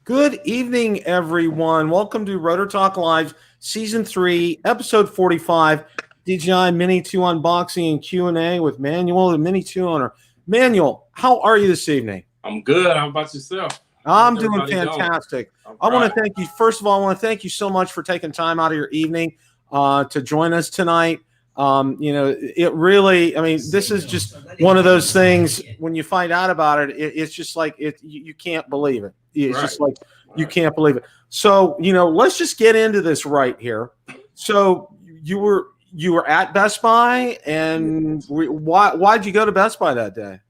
Good evening, everyone. Welcome to Rotor Talk Live, Season 3, Episode 45, DJI Mini 2 unboxing and Q&A with Manuel, the Mini 2 owner. Manuel, how are you this evening? I'm good. How about yourself? I'm doing fantastic. I want to thank you. First of all, I want to thank you so much for taking time out of your evening to join us tonight. It really, this is just one of those things when you find out about it, it's just like you can't believe it. It's just like you can't believe it. So, let's just get into this right here. So you were at Best Buy, and why'd you go to Best Buy that day?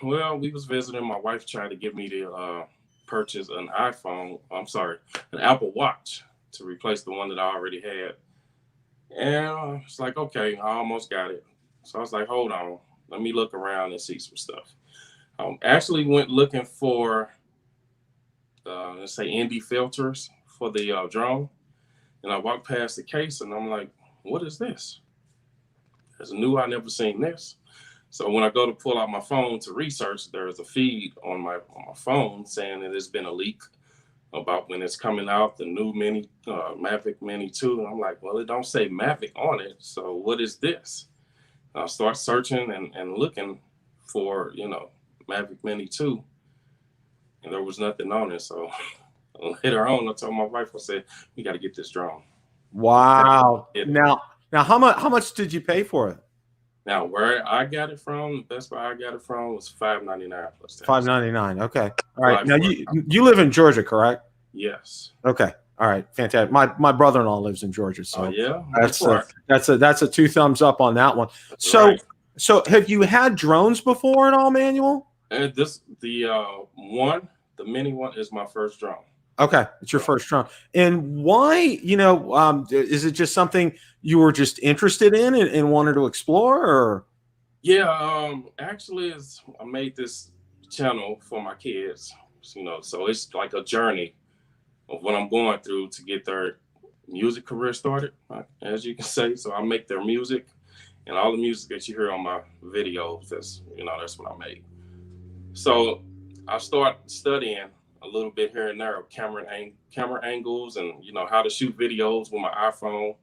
Well, we was visiting. My wife tried to get me to purchase an Apple Watch to replace the one that I already had. And it's like, okay, I almost got it. So I was like, hold on, let me look around and see some stuff. Actually went looking for, let's say, ND filters for the drone. And I walked past the case and I'm like, what is this? It's new. I never seen this. So when I go to pull out my phone to research, there's a feed on my phone saying that there's been a leak about when it's coming out, the new Mini, Mavic Mini 2. And I'm like, well, it don't say Mavic on it. So what is this? I start searching and looking for, Mavic Mini 2. And there was nothing on it. So later on, I told my wife, I said, we got to get this drone. Wow. Now, how much did you pay for it? Now, where I got it from, the Best Buy I got it from was $5.99 plus tax. $5.99. Okay. All right. Now you live in Georgia, correct? Yes. Okay. All right. Fantastic. My brother-in-law lives in Georgia, so yeah, that's a 2 thumbs up on that one. So have you had drones before at all, Manuel? And the Mini one is my first drone. Okay, it's your first drone. And why, is it just something you were just interested in and wanted to explore, or? Yeah, actually, I made this channel for my kids, so it's like a journey of what I'm going through to get their music career started, as you can say. So I make their music, and all the music that you hear on my videos, that's what I made. So I start studying a little bit here and there of camera angles and how to shoot videos with my iPhone,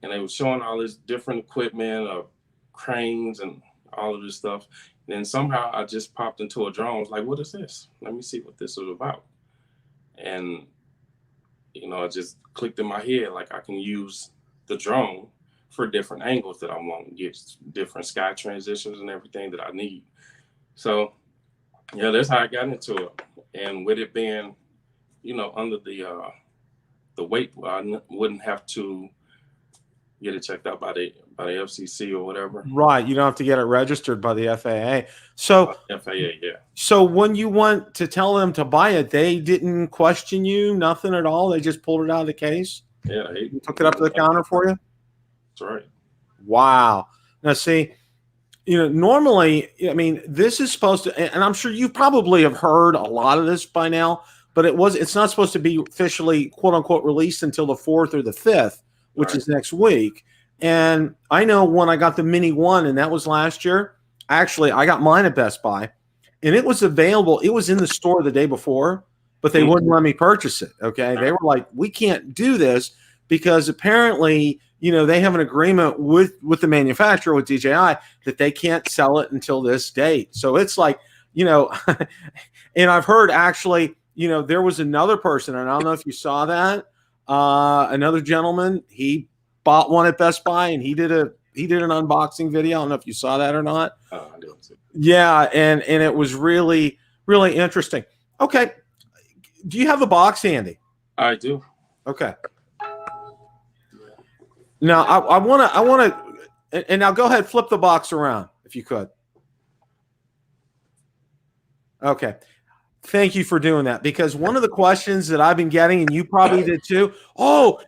and they were showing all this different equipment of cranes and all of this stuff. And then somehow I just popped into a drone. I was like, what is this? Let me see what this is about. And it just clicked in my head, like I can use the drone for different angles that I want, get different sky transitions and everything that I need. So yeah, that's how I got into it. And with it being, under the weight, I wouldn't have to get it checked out by the FCC or whatever. Right, you don't have to get it registered by the FAA. So FAA, yeah. So when you went to tell them to buy it, they didn't question you, nothing at all. They just pulled it out of the case. Yeah, they took it up to the counter for you. That's right. Wow. Now see. Normally, this is supposed to, and I'm sure you probably have heard a lot of this by now, but it's not supposed to be officially, quote unquote, released until the 4th or the 5th, which is next week. And I know when I got the Mini 1, and that was last year, actually, I got mine at Best Buy, and it was available. It was in the store the day before, but they wouldn't let me purchase it. Okay. They were like, we can't do this because apparently, they have an agreement with the manufacturer, with DJI, that they can't sell it until this date. So it's like, and I've heard actually, there was another person, and I don't know if you saw that, another gentleman, he bought one at Best Buy and he did an unboxing video. I don't know if you saw that or not. I didn't see it. Yeah. And it was really, really interesting. Okay. Do you have a box handy? I do. Okay. Now I want to, and now go ahead, flip the box around if you could. Okay. Thank you for doing that, because one of the questions that I've been getting, and you probably did too,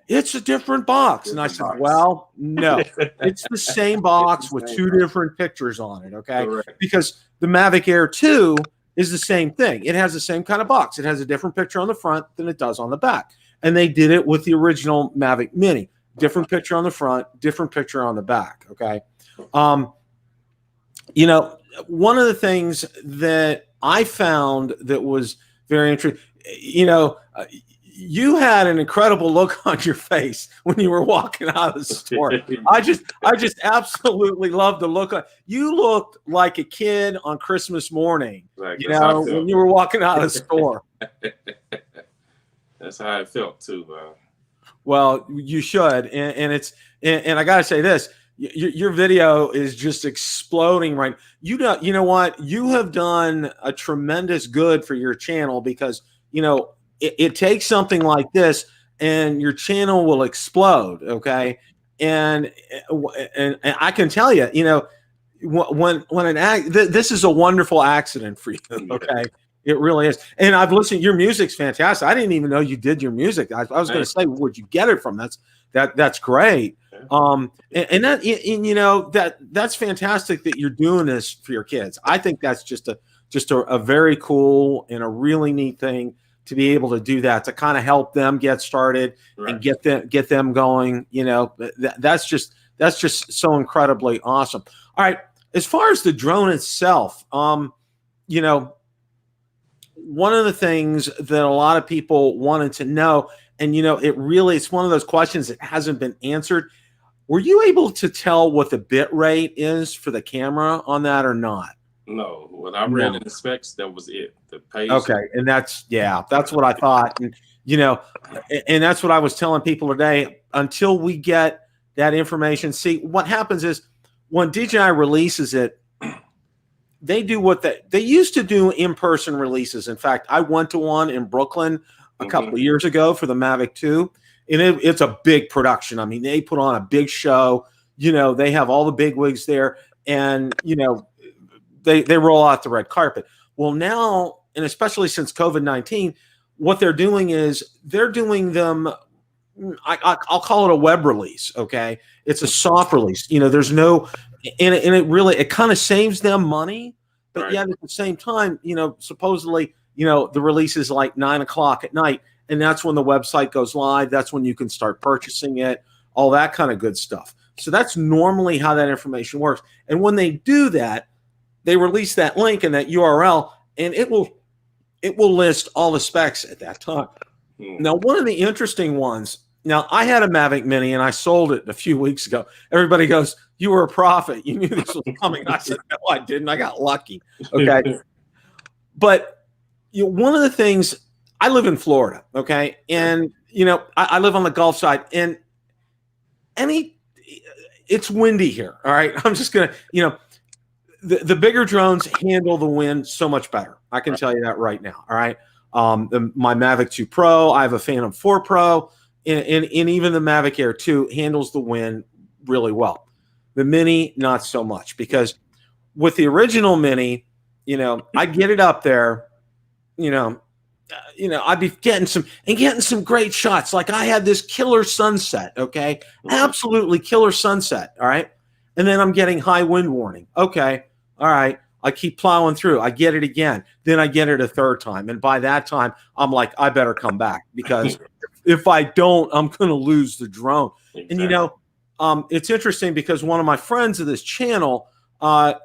it's a different box. And I said, well, no, it's the same box with 2 different pictures on it. Okay. Correct. Because the Mavic Air 2 is the same thing. It has the same kind of box. It has a different picture on the front than it does on the back. And they did it with the original Mavic Mini. Different picture on the front, different picture on the back. Okay. One of the things that I found that was very interesting. You know, you had an incredible look on your face when you were walking out of the store. I just absolutely love the look. You looked like a kid on Christmas morning, Like, you know, when you were walking out of the store. That's how I felt too. Well, you should, and I gotta say this: your video is just exploding right. You know what? You have done a tremendous good for your channel because you know it takes something like this, and your channel will explode. Okay, and I can tell you, you know, when this is a wonderful accident for you. Okay. It really is. And I've listened, your music's fantastic. I didn't even know you did your music. I was going to say, where'd you get it from? That's great. And you know, that's fantastic that you're doing this for your kids. I think that's just a very cool and a really neat thing to be able to do that, to kind of help them get started and get them going. You know, that's just so incredibly awesome. All right. As far as the drone itself, you know, one of the things that a lot of people wanted to know, and you know, it's one of those questions that hasn't been answered. Were you able to tell what the bit rate is for the camera on that or not? No, what I read in the specs, that was it. The page. Okay, and that's what I thought, and you know, and that's what I was telling people today. Until we get that information, see what happens is when DJI releases it. They do what they used to do in-person releases. In fact, I went to one in Brooklyn a couple of years ago for the Mavic 2, and it's a big production. I mean, they put on a big show. You know, they have all the big wigs there, and you know, they roll out the red carpet. Well, now, and especially since COVID-19, what they're doing is they're doing them. I'll call it a web release. Okay, it's a soft release. You know, there's no. And it kind of saves them money, but yet at the same time, you know, supposedly, you know, the release is like 9 o'clock at night, and that's when the website goes live. That's when you can start purchasing it, all that kind of good stuff. So that's normally how that information works. And when they do that, they release that link and that URL, and it will list all the specs at that time. Now, one of the interesting ones. Now, I had a Mavic Mini, and I sold it a few weeks ago. Everybody goes, "You were a prophet. You knew this was coming." I said, "No, I didn't. I got lucky." Okay. But you know, one of the things, I live in Florida, okay? And, you know, I live on the Gulf side, and it's windy here, all right? I'm just going to, you know, the bigger drones handle the wind so much better. I can tell you that right now, all right? My Mavic 2 Pro, I have a Phantom 4 Pro, and even the Mavic Air 2 handles the wind really well. The Mini, not so much, because with the original Mini, you know, I get it up there, you know, I'd be getting some great shots. Like I had this killer sunset, okay, absolutely killer sunset, all right, and then I'm getting high wind warning. Okay, all right, I keep plowing through. I get it again, then I get it a third time, and by that time, I'm like, I better come back because. If I don't, I'm going to lose the drone. Exactly. And, you know, it's interesting because one of my friends of this channel,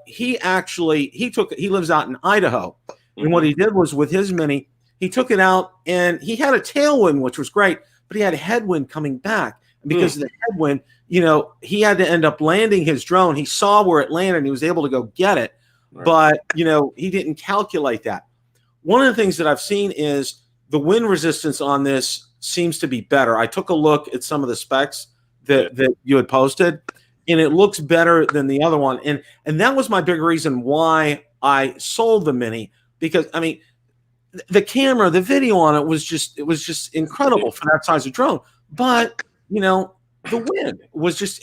he lives out in Idaho. And what he did was with his Mini, he took it out and he had a tailwind, which was great, but he had a headwind coming back. And because of the headwind, you know, he had to end up landing his drone. He saw where it landed and he was able to go get it. Right. But, you know, he didn't calculate that. One of the things that I've seen is the wind resistance on this seems to be better. I took a look at some of the specs that you had posted, and it looks better than the other one. And that was my big reason why I sold the Mini, because I mean, the camera, the video on it was just incredible for that size of drone. But you know, the wind was just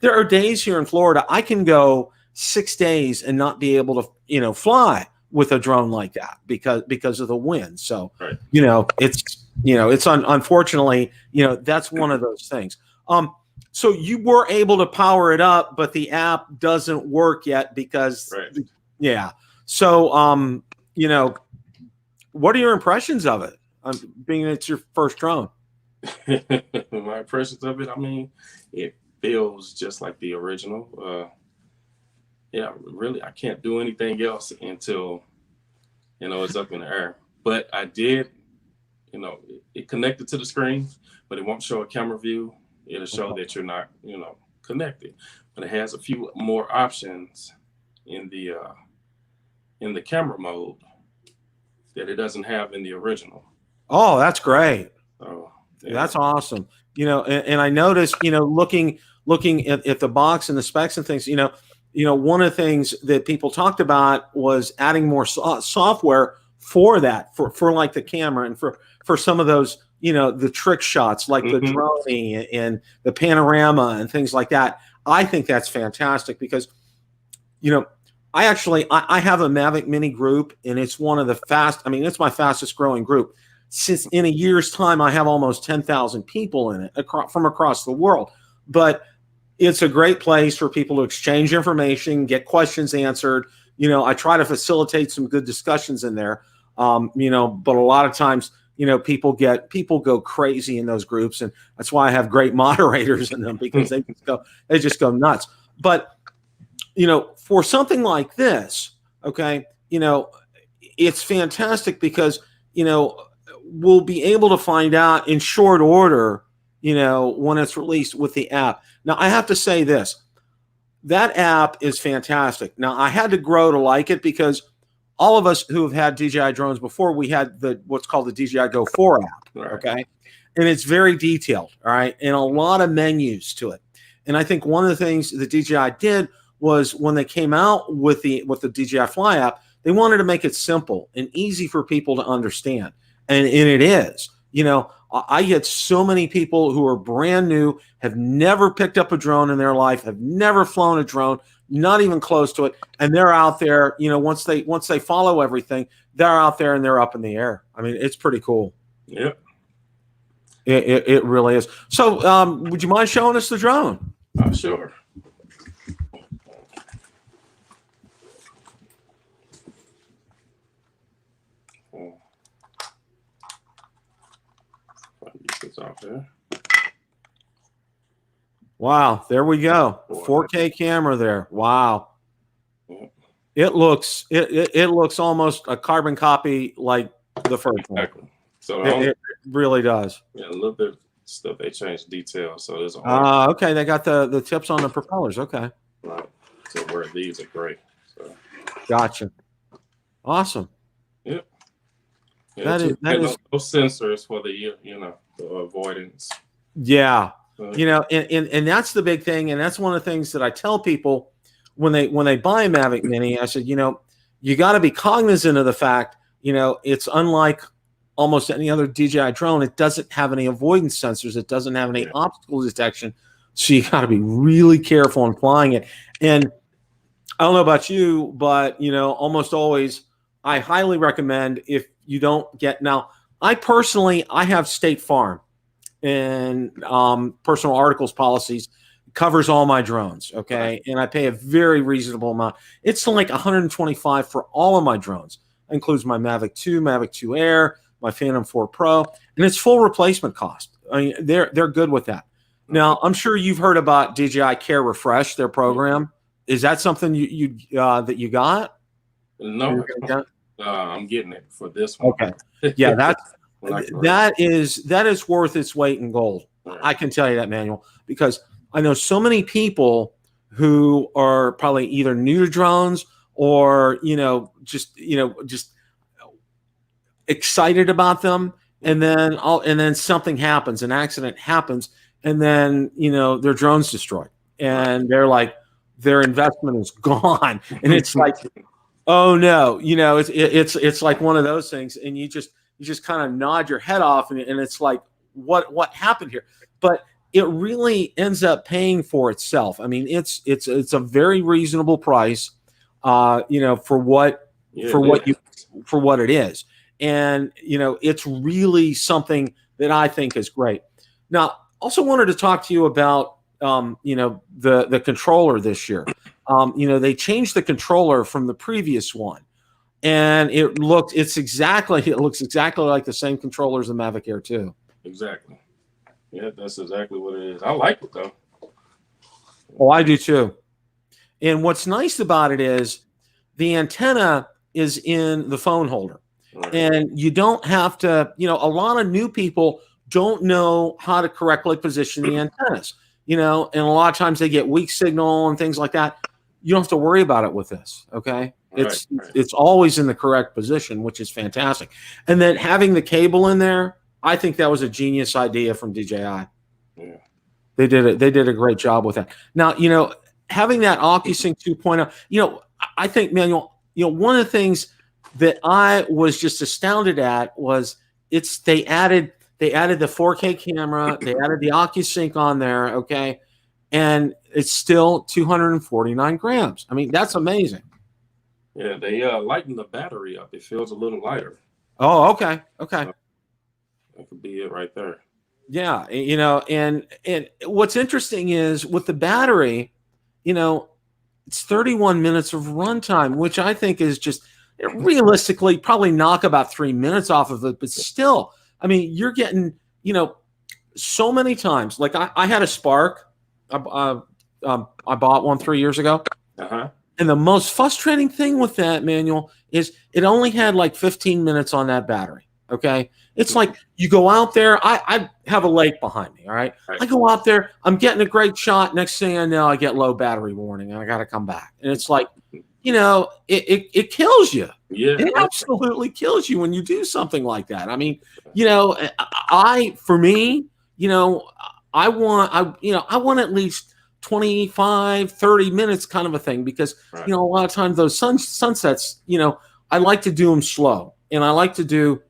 there are days here in Florida I can go 6 days and not be able to, you know, fly with a drone like that because of the wind. So, you know, it's unfortunately, you know, that's one of those things. So you were able to power it up, but the app doesn't work yet because, yeah. So, you know, what are your impressions of it? Being it's your first drone. My impressions of it, I mean, it feels just like the original. Yeah, really, I can't do anything else until, you know, it's up in the air. but I did, you know, it connected to the screen, but it won't show a camera view. It'll show that you're not, you know, connected. But it has a few more options in the camera mode that it doesn't have in the original. Oh, that's great. So, yeah. That's awesome. You know, and I noticed, you know, looking at the box and the specs and things, you know, one of the things that people talked about was adding more software for that, for like the camera and for some of those, you know, the trick shots like the droning and the panorama and things like that. I think that's fantastic because, you know, I have a Mavic Mini group, and it's one of the it's my fastest growing group. Since in a year's time, I have almost 10,000 people in it from across the world. But it's a great place for people to exchange information, get questions answered. You know, I try to facilitate some good discussions in there. You know, but a lot of times, you know, people go crazy in those groups, and that's why I have great moderators in them, because they just go nuts. But you know, for something like this, okay, you know, it's fantastic because, you know, we'll be able to find out in short order, you know, when it's released with the app. Now, I have to say this, that app is fantastic. Now, I had to grow to like it because all of us who have had DJI drones before, we had what's called the DJI Go 4 app, okay? And it's very detailed, all right, and a lot of menus to it. And I think one of the things that DJI did was when they came out with the DJI Fly app, they wanted to make it simple and easy for people to understand. And it is. You know, I get so many people who are brand new, have never picked up a drone in their life, have never flown a drone, not even close to it, and they're out there, you know, once they follow everything, they're out there and they're up in the air. I mean, it's pretty cool. Yeah. It really is. So would you mind showing us the drone? Sure. Off there. Wow, there we go. 4K camera there. Wow. It looks almost a carbon copy like the first one. So it really does. Yeah, a little bit of stuff they changed details. So there's a okay, they got the tips on the propellers. Okay. Right. So where these are great. So gotcha. Awesome. Yep. Yeah, that is those sensors for the, you know, the avoidance. Yeah. You know, and that's the big thing, and that's one of the things that I tell people when they buy a Mavic Mini. I said, you know, you got to be cognizant of the fact, you know, it's unlike almost any other DJI drone. It doesn't have any avoidance sensors. It doesn't have any obstacle detection. So you got to be really careful in flying it. And I don't know about you, but, you know, almost always I highly recommend, if you don't get, now I have State Farm, and personal articles policies covers all my drones. Okay. And I pay a very reasonable amount. It's like $125 for all of my drones. That includes my Mavic 2, Mavic 2 Air, my Phantom 4 Pro, and it's full replacement cost. I mean, they're good with that. Now, I'm sure you've heard about DJI Care Refresh, their program. Is that something that you got? No, I'm getting it for this one. Okay. Yeah, that is worth its weight in gold. I can tell you that, Manuel, because I know so many people who are probably either new to drones or, just excited about them. And then something happens, an accident happens, and then, their drone's destroyed, and they're like, their investment is gone. And it's like, oh no, it's like one of those things. And you just kind of nod your head off, and it's like, what happened here? But it really ends up paying for itself. I mean, it's a very reasonable price, for what it is. And, it's really something that I think is great. Now, also wanted to talk to you about, the controller this year. They changed the controller from the previous one, and it looks exactly like the same controller as the Mavic Air 2. Exactly. Yeah, that's exactly what it is. I like it though. Oh, I do too. And what's nice about it is the antenna is in the phone holder. Right. And you don't have to, a lot of new people don't know how to correctly position the antennas, and a lot of times they get weak signal and things like that. You don't have to worry about it with this. Okay. Right. It's always in the correct position, which is fantastic. And then having the cable in there, I think that was a genius idea from DJI. Yeah. They did a great job with that. Now, having that OccuSync 2.0, I think, Manuel, one of the things that I was just astounded at was they added the 4K camera, they added the OccuSync on there, okay, and it's still 249 grams. I mean, that's amazing. Yeah, they lighten the battery up. It feels a little lighter. Oh, okay. That could be it right there. Yeah, and what's interesting is with the battery, it's 31 minutes of runtime, which I think is just realistically probably knock about 3 minutes off of it, but still, I mean, you're getting, so many times. Like I had a Spark, I bought one 3 years ago, and the most frustrating thing with that, Manuel, is it only had like 15 minutes on that battery. Okay, it's like you go out there. I have a lake behind me. All right, I go out there. I'm getting a great shot. Next thing I know, I get low battery warning, and I got to come back. And it's like, it kills you. Yeah, it absolutely kills you when you do something like that. I mean, for me, I want at least 25, 30 minutes kind of a thing, because a lot of times those sunsets, I like to do them slow, and I like to do it.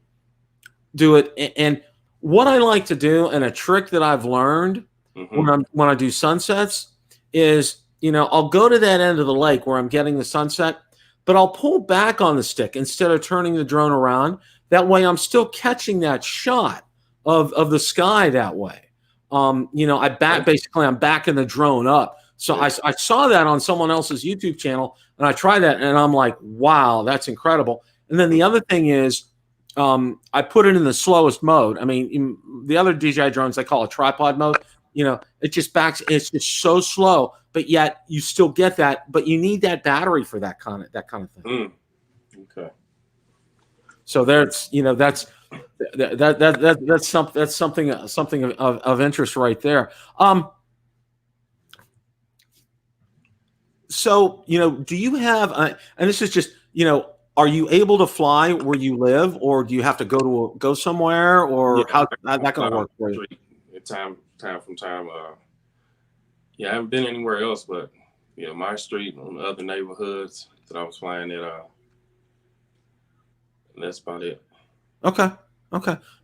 And what I like to do, and a trick that I've learned when I do sunsets, is I'll go to that end of the lake where I'm getting the sunset, but I'll pull back on the stick instead of turning the drone around. That way I'm still catching that shot of the sky that way. I'm backing the drone up. So I saw that on someone else's YouTube channel, and I tried that, and I'm like, wow, that's incredible. And then the other thing is, I put it in the slowest mode. I mean, the other DJI drones, they call it tripod mode. It just backs. It's just so slow, but yet you still get that. But you need that battery for that kind of thing. Okay. So that's something of interest right there. So do you have? And this is just are you able to fly where you live, or do you have to go somewhere, or how's that going to work for you? Time from time. I haven't been anywhere else, but my street and other neighborhoods that I was flying at. That's about it. Okay.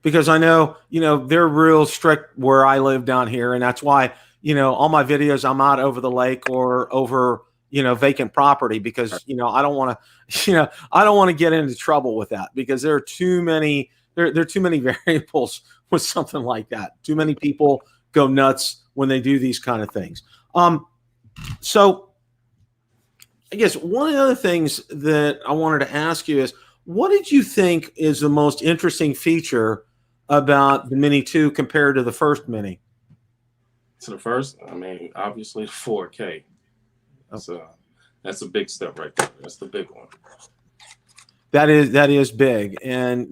Because I know they're real strict where I live down here, and that's why all my videos I'm out over the lake or over vacant property, because I don't want to get into trouble with that, because there are too many variables with something like that. Too many people go nuts when they do these kind of things. So I guess one of the other things that I wanted to ask you is, what did you think is the most interesting feature about the Mini 2 compared to the first Mini? To the first, I mean, obviously 4K. That's a big step right there. That's the big one. That is big, and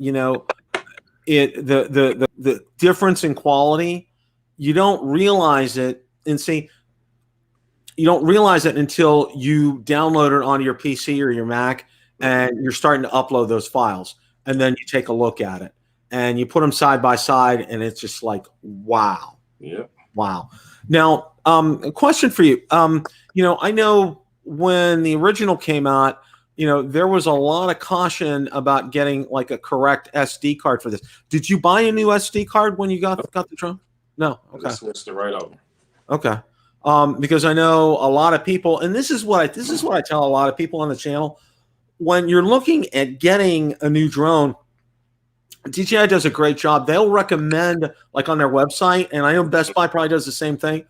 the difference in quality, you don't realize it, you don't realize it until you download it onto your PC or your Mac, and you're starting to upload those files, and then you take a look at it, and you put them side by side, and it's just like, wow. Yeah. Wow. Now, a question for you. I know when the original came out, there was a lot of caution about getting like a correct SD card for this. Did you buy a new SD card when you got the drone? No. Okay. I switched it right over. Okay. Because I know a lot of people, and this is what I tell a lot of people on the channel, when you're looking at getting a new drone, DJI does a great job. They'll recommend, like on their website, and I know Best Buy probably does the same thing.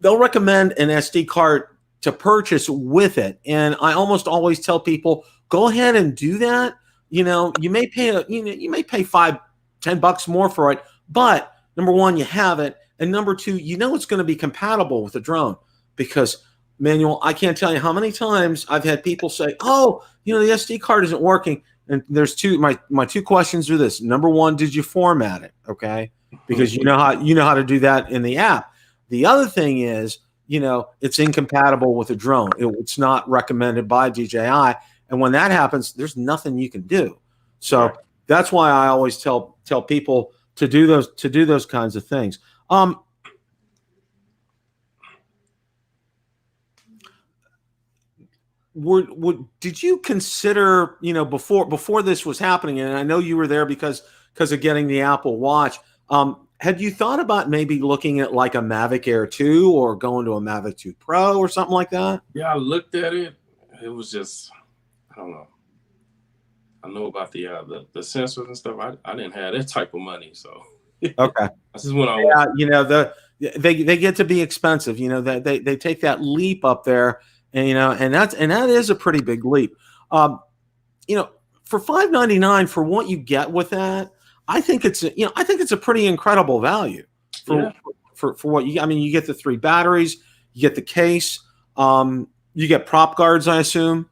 They'll recommend an SD card to purchase with it, and I almost always tell people, go ahead and do that. You may pay $5-10 more for it, but number one, you have it, and number two, it's going to be compatible with the drone. Because, Manuel, I can't tell you how many times I've had people say, "Oh, the SD card isn't working," and there's my two questions are this. Number one, did you format it? Okay, because you know how to do that in the app. The other thing is, it's incompatible with a drone. It's not recommended by DJI, and when that happens, there's nothing you can do. So that's why I always tell people to do those kinds of things. Did you consider, before this was happening, and I know you were there because of getting the Apple Watch, had you thought about maybe looking at like a Mavic Air 2 or going to a Mavic 2 Pro or something like that? Yeah, I looked at it. It was just, I don't know. I know about the sensors and stuff. I didn't have that type of money, so okay. This is when I they get to be expensive. They take that leap up there. And that is a pretty big leap. For $599 for what you get with that, I think it's a pretty incredible value for what you. I mean, you get the 3 batteries, you get the case, you get prop guards, I assume.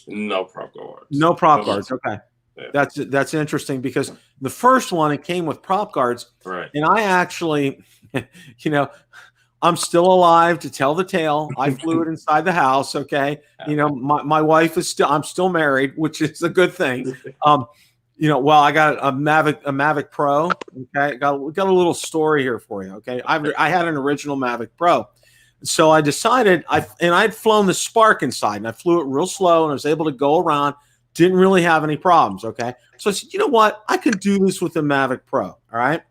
No prop guards. No prop guards. Okay, yeah. That's interesting because the first one it came with prop guards, right? And I actually, I'm still alive to tell the tale. I flew it inside the house. Okay. My wife is I'm still married, which is a good thing. Well, I got a Mavic Pro. Okay. Got a little story here for you. Okay. I had an original Mavic Pro. So I decided I'd flown the Spark inside and I flew it real slow and I was able to go around. Didn't really have any problems. Okay. So I said, you know what? I can do this with the Mavic Pro. All right.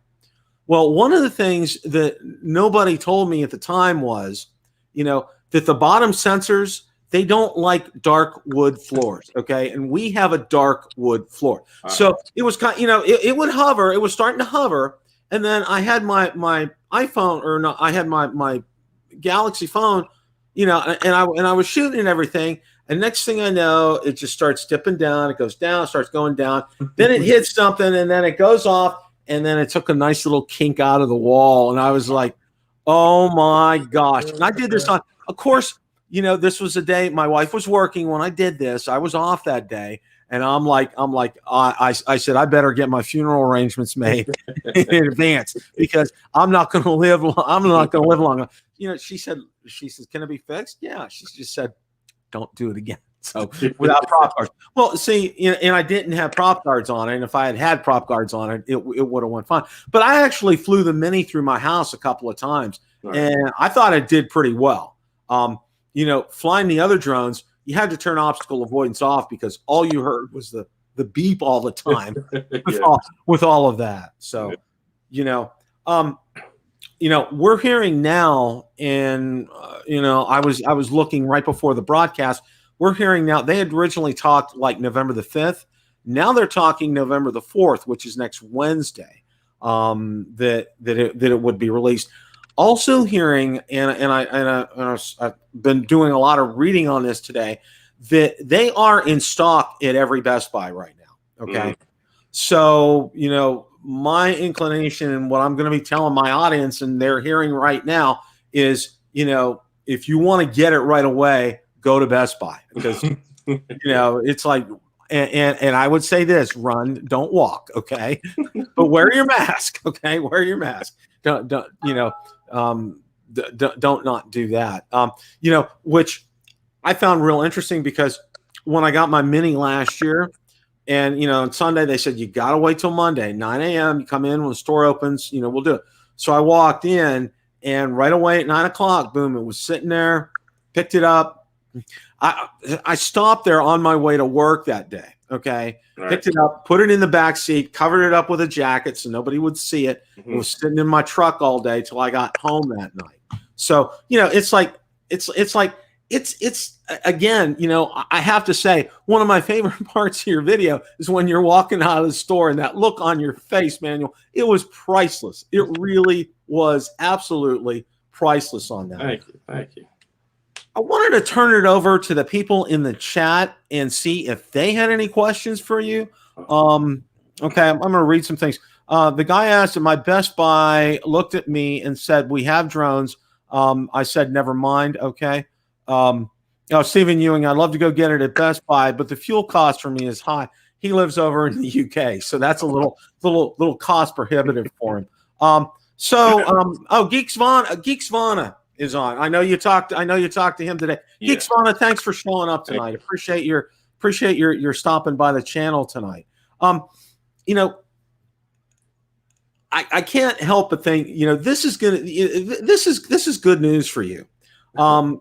Well, one of the things that nobody told me at the time was, that the bottom sensors, they don't like dark wood floors, okay? And we have a dark wood floor. So it was kind of, it would hover. It was starting to hover. And then I had my iPhone, or no, I had my Galaxy phone, and I was shooting and everything. And next thing I know, it just starts dipping down. It goes down, starts going down. Then it hits something, and then it goes off. And then it took a nice little kink out of the wall. And I was like, oh my gosh. And I did this on, of course, this was a day my wife was working when I did this. I was off that day. And I said, I better get my funeral arrangements made in advance because I'm not going to live long. She says, can it be fixed? Yeah. She just said, don't do it again. So without prop guards. Well, see, and I didn't have prop guards on it. And if I had prop guards on it, it would have went fine. But I actually flew the Mini through my house a couple of times, and I thought it did pretty well. Flying the other drones, you had to turn obstacle avoidance off because all you heard was the beep all the time with all of that. So, we're hearing now, and I was looking right before the broadcast. We're hearing now, they had originally talked like November the 5th. Now they're talking November the 4th, which is next Wednesday, that it would be released. Also hearing, and I've been doing a lot of reading on this today, that they are in stock at every Best Buy right now. Okay. So, my inclination and what I'm going to be telling my audience, and they're hearing right now, is, if you want to get it right away, go to Best Buy because it's like, and I would say this: run, don't walk, okay? But wear your mask, okay? Wear your mask. Don't not do that. Which I found real interesting because when I got my Mini last year, and on Sunday they said you gotta wait till Monday, 9 a.m. You come in when the store opens, we'll do it. So I walked in, and right away at 9 o'clock, boom, it was sitting there. Picked it up. I stopped there on my way to work that day. Okay. Right. Picked it up, put it in the back seat, covered it up with a jacket so nobody would see it. It was sitting in my truck all day till I got home that night. So, it's again, I have to say one of my favorite parts of your video is when you're walking out of the store and that look on your face, Manuel, it was priceless. It really was absolutely priceless on that. Thank you. I wanted to turn it over to the people in the chat and see if they had any questions for you. Okay, I'm going to read some things. The guy asked if my Best Buy looked at me and said, we have drones. I said, never mind. Okay. Stephen Ewing, I'd love to go get it at Best Buy, but the fuel cost for me is high. he lives over in the UK, so that's a little cost prohibitive for him. Geeks Vana is on. I know you talked to him today. Yeah. Geeks Vana, thanks for showing up tonight. Appreciate your stopping by the channel tonight. You know, I can't help but think, you know, this is good news for you. And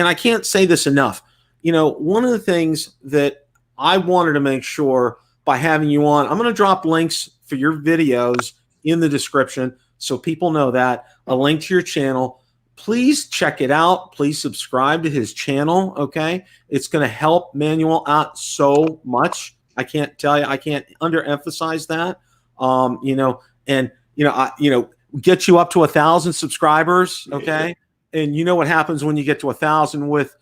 I can't say this enough. You know, one of the things that I wanted to make sure by having you on, I'm going to drop links for your videos in the description so people know that, a link to your channel. Please check it out. Please subscribe to his channel. Okay. It's going to help Manuel out so much. I can't tell you, I can't underemphasize that. Get you up to 1,000 subscribers. Okay. Yeah. And you know what happens when you get to 1,000 with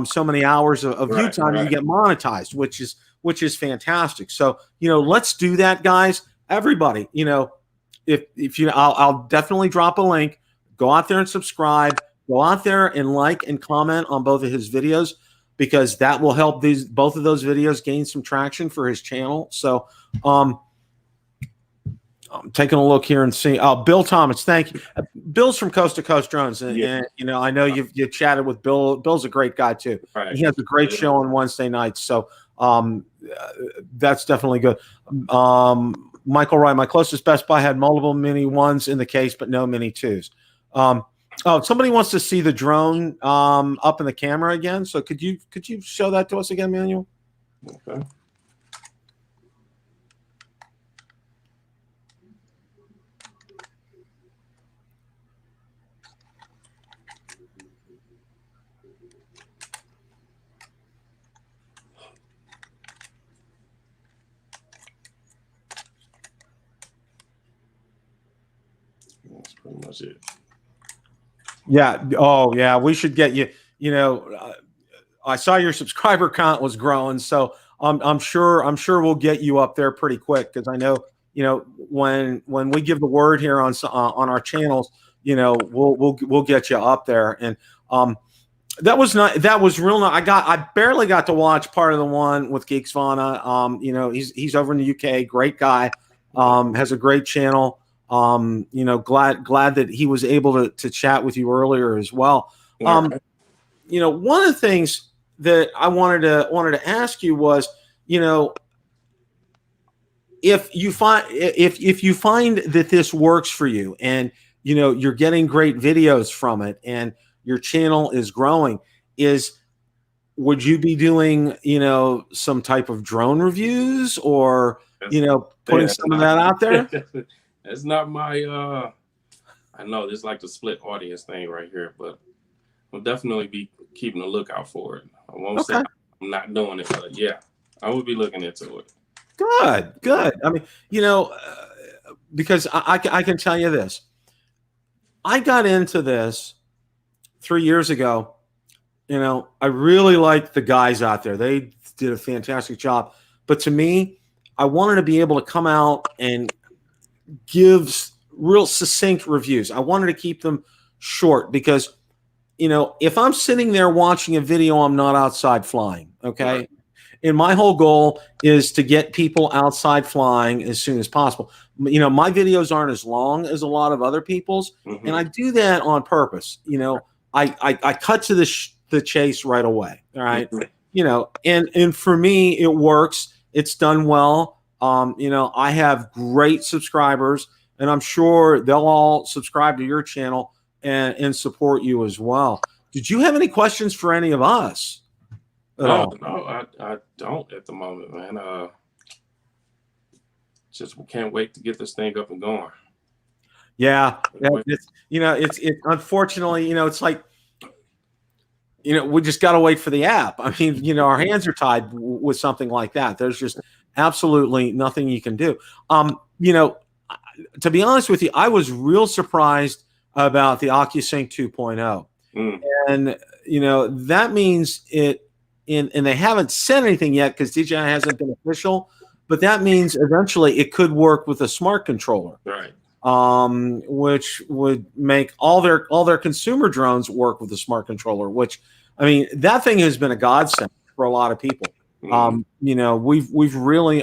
so many hours of view time, you get monetized, which is fantastic. So, you know, let's do that, guys. Everybody, you know, if you, I'll definitely drop a link. Go out there and subscribe. Go out there and like and comment on both of his videos, because that will help both of those videos gain some traction for his channel. So, I'm taking a look here and seeing. Oh, Bill Thomas, thank you. Bill's from Coast to Coast Drones, and you know, I know you've chatted with Bill. Bill's a great guy too. Right. He has a great show on Wednesday nights, so that's definitely good. Michael Wright, my closest Best Buy had multiple Mini 1s in the case, but no Mini 2s. Somebody wants to see the drone up in the camera again. So could you show that to us again, Manuel? Okay. That's pretty much it. Yeah. Oh, yeah. We should get you. You know, I saw your subscriber count was growing, so I'm sure we'll get you up there pretty quick, because I know, you know, when we give the word here on our channels, you know, we'll get you up there. And that was real nice. I barely got to watch part of the one with Geeks Vana. You know, he's over in the UK. Great guy. Has a great channel. You know, glad that he was able to chat with you earlier as well. You know, one of the things that I wanted to ask you was, you know, if you find that this works for you, and you know you're getting great videos from it, and your channel is growing, would you be doing, you know, some type of drone reviews, or you know, putting some of that out there? It's not my I know this is like the split audience thing right here, but I'll definitely be keeping a lookout for it. I won't say I'm not doing it, but yeah, I will be looking into it. Good. I mean, you know, because I can tell you this. I got into this 3 years ago. You know, I really liked the guys out there. They did a fantastic job. But to me, I wanted to be able to come out and give real succinct reviews. I wanted to keep them short, because, you know, if I'm sitting there watching a video, I'm not outside flying. Okay. Right. And my whole goal is to get people outside flying as soon as possible. You know, my videos aren't as long as a lot of other people's, and I do that on purpose. You know, I cut to the chase right away. All right. You know, and for me, it works. It's done well. You know, I have great subscribers, and I'm sure they'll all subscribe to your channel and support you as well. Did you have any questions for any of us? No, I don't at the moment, man. Just can't wait to get this thing up and going. Yeah, it's unfortunately, you know, it's like, you know, we just got to wait for the app. I mean, you know, our hands are tied with something like that. There's just absolutely nothing you can do. You know, to be honest with you, I was real surprised about the OccuSync 2.0. And, you know, that means and they haven't said anything yet because DJI hasn't been official, but that means eventually it could work with a smart controller. Right. Which would make all their consumer drones work with a smart controller, which, I mean, that thing has been a godsend for a lot of people. You know,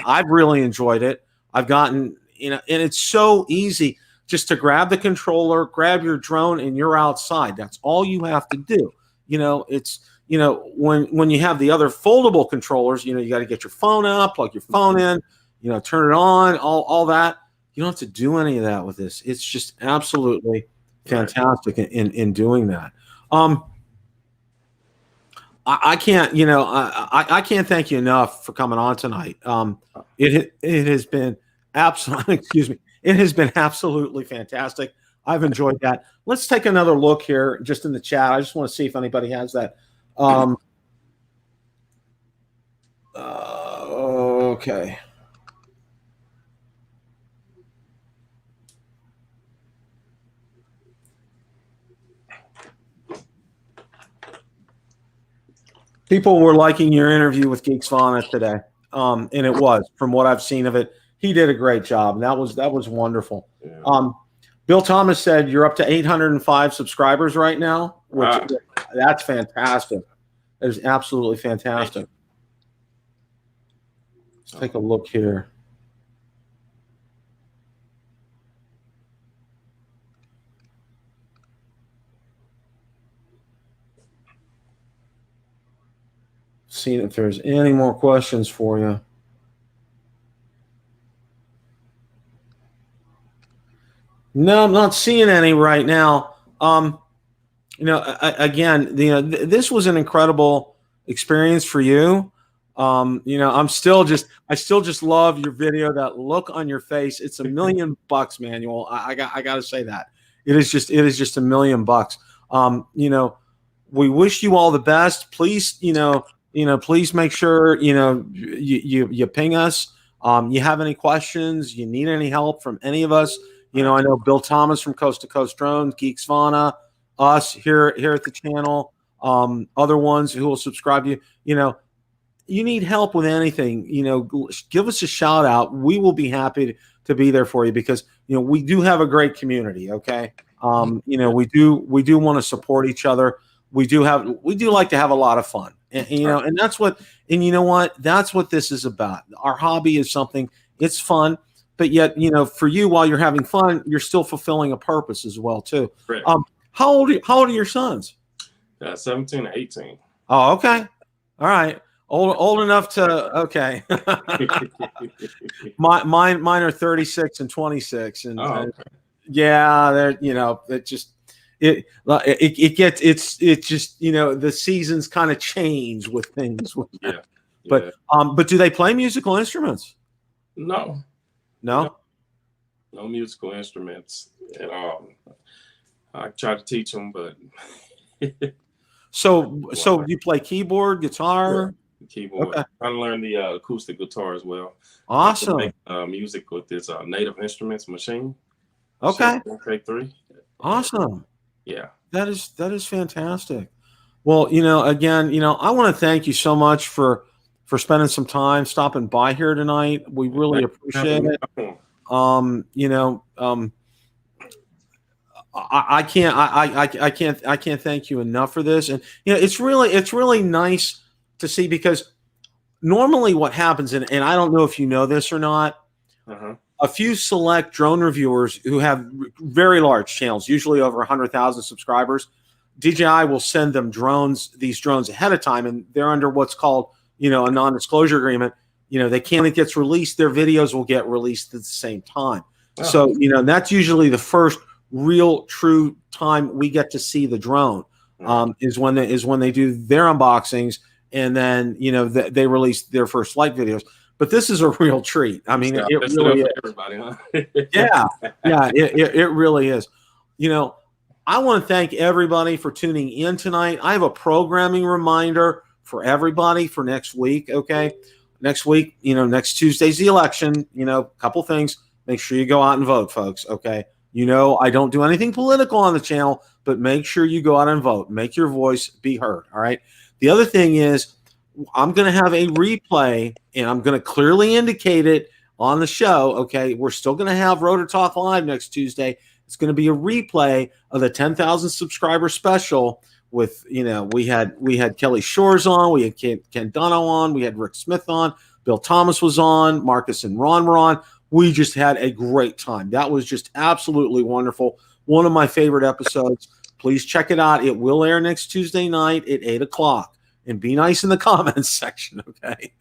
I've really enjoyed it. I've gotten, you know, and it's so easy just to grab the controller, grab your drone, and you're outside. That's all you have to do. You know, it's, you know, when you have the other foldable controllers, you know, you got to get your phone up, plug your phone in, you know, turn it on, all that. You don't have to do any of that with this. It's just absolutely fantastic in doing that. I can't, you know, I can't thank you enough for coming on tonight. It has been absolutely, excuse me, it has been absolutely fantastic. I've enjoyed that. Let's take another look here, just in the chat. I just want to see if anybody has that. Okay. People were liking your interview with Geeks Fauna today, and it was, from what I've seen of it, he did a great job, and that was wonderful. Yeah. Bill Thomas said you're up to 805 subscribers right now, which that's fantastic. That is absolutely fantastic. Let's take a look here. Seeing if there's any more questions for you. No, I'm not seeing any right now. You know, again, you know, this was an incredible experience for you. You know, I still just love your video. That look on your face. It's $1 million, Manuel. I got to say that. It is just $1 million. You know, we wish you all the best. Please, please make sure, you ping us. You have any questions, you need any help from any of us. You know, I know Bill Thomas from Coast to Coast Drones, Geeks Fauna, us here at the channel, other ones who will subscribe to you. You know, you need help with anything, you know, give us a shout out. We will be happy to be there for you, because, you know, we do have a great community. Okay. You know, we do want to support each other. We do like to have a lot of fun, and you know, and you know what, that's what this is about. Our hobby is something, it's fun, but yet, you know, for you, while you're having fun, you're still fulfilling a purpose as well too. Right. How old are your sons? 17 and 18. Oh, okay. All right. Old enough to, okay. Mine are 36 and 26, and okay. Yeah, they're, you know, it just it just, you know, the seasons kind of change with things. Yeah. But do they play musical instruments? No. No musical instruments at all. I try to teach them, but so you play keyboard, guitar? Yeah, keyboard. Okay. I'm trying to learn the acoustic guitar as well. Awesome. Make, music with this Native Instruments machine. Okay. Take 3. Awesome. Yeah. That is fantastic. Well, you know, again, you know, I want to thank you so much for spending some time stopping by here tonight. We really appreciate it. You know, I can't thank you enough for this. And you know, it's really nice to see, because normally what happens, and I don't know if you know this or not, a few select drone reviewers who have very large channels, usually over 100,000 subscribers, DJI will send them these drones ahead of time, and they're under what's called, you know, a non-disclosure agreement. You know, when it gets released, their videos will get released at the same time. Oh. So, you know, that's usually the first real true time we get to see the drone, is when they do their unboxings, and then, you know, they release their first flight videos. But this is a real treat. I mean, it really is. Everybody, huh? Yeah, it really is. You know, I want to thank everybody for tuning in tonight. I have a programming reminder for everybody for next week. Okay, next week, you know, next Tuesday's the election. You know, a couple things. Make sure you go out and vote, folks. Okay, you know, I don't do anything political on the channel, but make sure you go out and vote. Make your voice be heard. All right. The other thing is, I'm going to have a replay, and I'm going to clearly indicate it on the show. Okay. We're still going to have Rotor Talk Live next Tuesday. It's going to be a replay of the 10,000 subscriber special with we had Kelly Shores on, we had Ken Dono on, we had Rick Smith on, Bill Thomas was on, Marcus and Ron were on. We just had a great time. That was just absolutely wonderful. One of my favorite episodes. Please check it out. It will air next Tuesday night at 8:00. And be nice in the comments section, okay?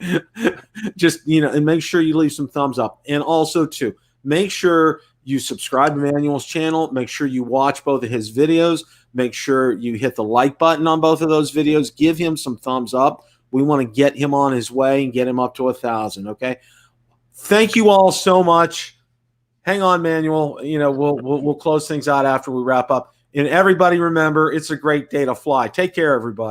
Just, and make sure you leave some thumbs up. And also, too, make sure you subscribe to Manuel's channel. Make sure you watch both of his videos. Make sure you hit the like button on both of those videos. Give him some thumbs up. We want to get him on his way and get him up to 1,000, okay? Thank you all so much. Hang on, Manuel. We'll close things out after we wrap up. And everybody remember, it's a great day to fly. Take care, everybody.